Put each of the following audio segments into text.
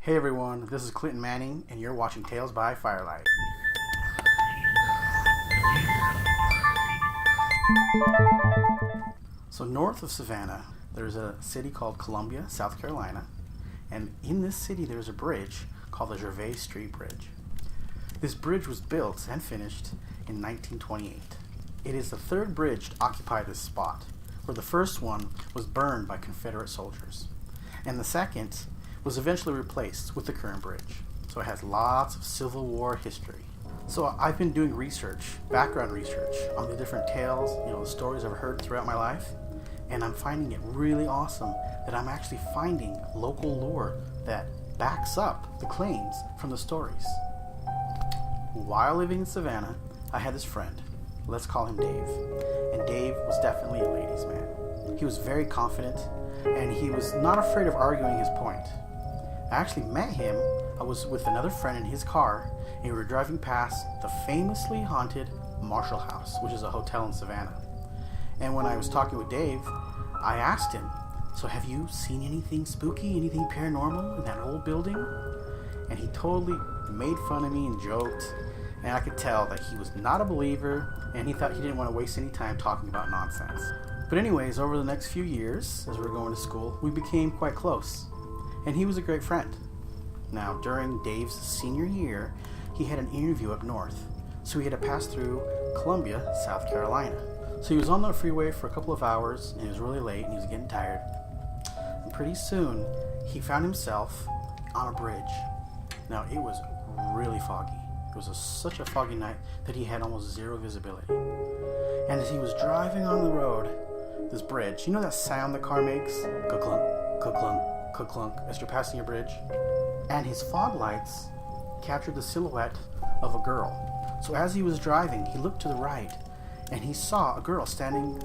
Hey everyone, this is Clinton Manning, and you're watching Tales by Firelight. So north of Savannah, there's a city called Columbia, South Carolina, and in this city there's a bridge called the Gervais Street Bridge. This bridge was built and finished in 1928. It is the third bridge to occupy this spot, where the first one was burned by Confederate soldiers, and the second was eventually replaced with the current bridge. So it has lots of Civil War history. So I've been doing research, background research, on the different tales, the stories I've heard throughout my life, and I'm finding it really awesome that I'm actually finding local lore that backs up the claims from the stories. While living in Savannah, I had this friend. Let's call him Dave. And Dave was definitely a ladies' man. He was very confident, and he was not afraid of arguing his point. I actually met him. I was with another friend in his car, and we were driving past the famously haunted Marshall House, which is a hotel in Savannah. And when I was talking with Dave, I asked him, so have you seen anything spooky, anything paranormal in that old building? And he totally made fun of me and joked, and I could tell that he was not a believer, and he thought he didn't want to waste any time talking about nonsense. But anyways, over the next few years, as we were going to school, we became quite close. And he was a great friend. Now, during Dave's senior year, he had an interview up north, so he had to pass through Columbia, South Carolina. So he was on the freeway for a couple of hours, and it was really late, and he was getting tired. And pretty soon, he found himself on a bridge. Now, it was really foggy. It was such a foggy night that he had almost zero visibility. And as he was driving on the road, this bridge, you know that sound the car makes? Ka-clunk, ka-clunk, ka-clunk, as you're passing your bridge? And his fog lights captured the silhouette of a girl. So as he was driving, he looked to the right, and he saw a girl standing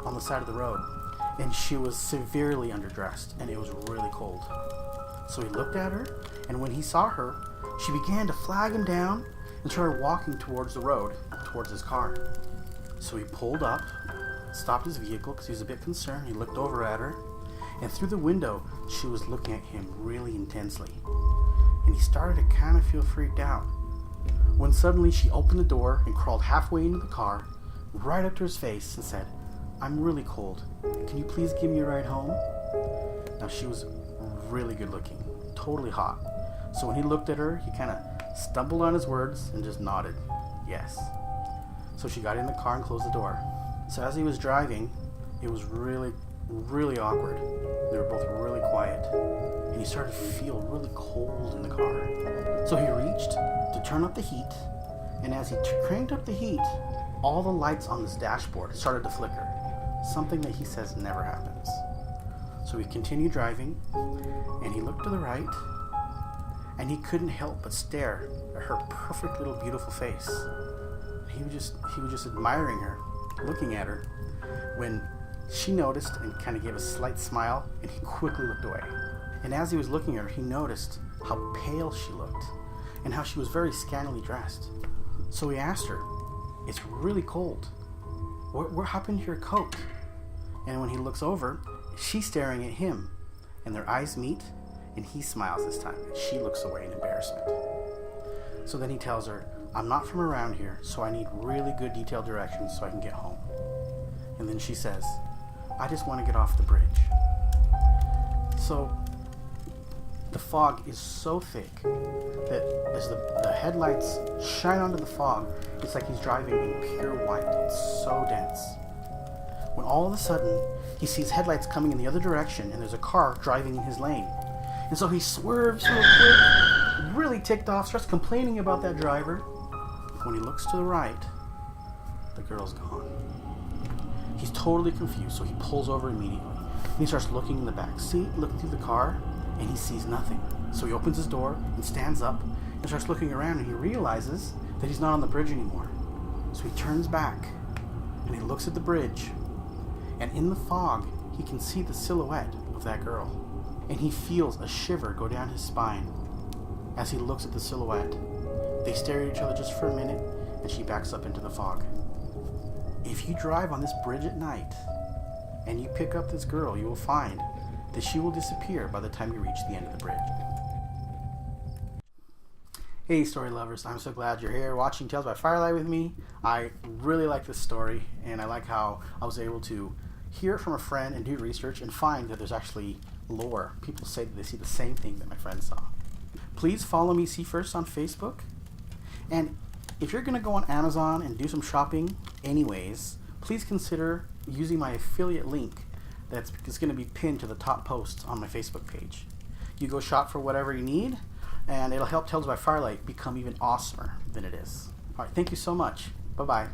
on the side of the road. And she was severely underdressed, and it was really cold. So he looked at her, and when he saw her, she began to flag him down and started walking towards the road, towards his car. So he pulled up, stopped his vehicle because he was a bit concerned. He looked over at her, and through the window, she was looking at him really intensely. And he started to kind of feel freaked out, when suddenly she opened the door and crawled halfway into the car, right up to his face, and said, "I'm really cold. Can you please give me a ride home?" Now, she was really good looking, totally hot. So when he looked at her, he kind of stumbled on his words and just nodded, yes. So she got in the car and closed the door. So as he was driving, it was really awkward. They were both really quiet, and he started to feel really cold in the car. So he reached to turn up the heat, and as he cranked up the heat, all the lights on this dashboard started to flicker, something that he says never happens. So he continued driving, and he looked to the right, and he couldn't help but stare at her perfect little beautiful face. He was just admiring her, looking at her, when she noticed and kind of gave a slight smile, and he quickly looked away. And as he was looking at her, he noticed how pale she looked and how she was very scantily dressed. So he asked her, "It's really cold. What happened to your coat?" And when he looks over, she's staring at him, and their eyes meet, and he smiles this time, and she looks away in embarrassment. So then he tells her, "I'm not from around here, so I need really good detailed directions so I can get home." And then she says, "I just want to get off the bridge." So the fog is so thick that as the headlights shine onto the fog, it's like he's driving in pure white. It's so dense. When all of a sudden, he sees headlights coming in the other direction, and there's a car driving in his lane. And so he swerves real quick, really ticked off, starts complaining about that driver. When he looks to the right, the girl's gone. He's totally confused, so he pulls over immediately. And he starts looking in the back seat, looking through the car, and he sees nothing. So he opens his door and stands up and starts looking around, and he realizes that he's not on the bridge anymore. So he turns back and he looks at the bridge, and in the fog, he can see the silhouette of that girl. And he feels a shiver go down his spine as he looks at the silhouette. They stare at each other just for a minute, and she backs up into the fog. If you drive on this bridge at night and you pick up this girl, you will find that she will disappear by the time you reach the end of the bridge. Hey story lovers, I'm so glad you're here watching Tales by Firelight with me. I really like this story, and I like how I was able to hear it from a friend and do research and find that there's actually lore. People say that they see the same thing that my friend saw. Please follow me, See First, on Facebook. And if you're going to go on Amazon and do some shopping anyways, please consider using my affiliate link that's going to be pinned to the top post on my Facebook page. You go shop for whatever you need, and it'll help Tales by Firelight become even awesomer than it is. All right, thank you so much. Bye-bye.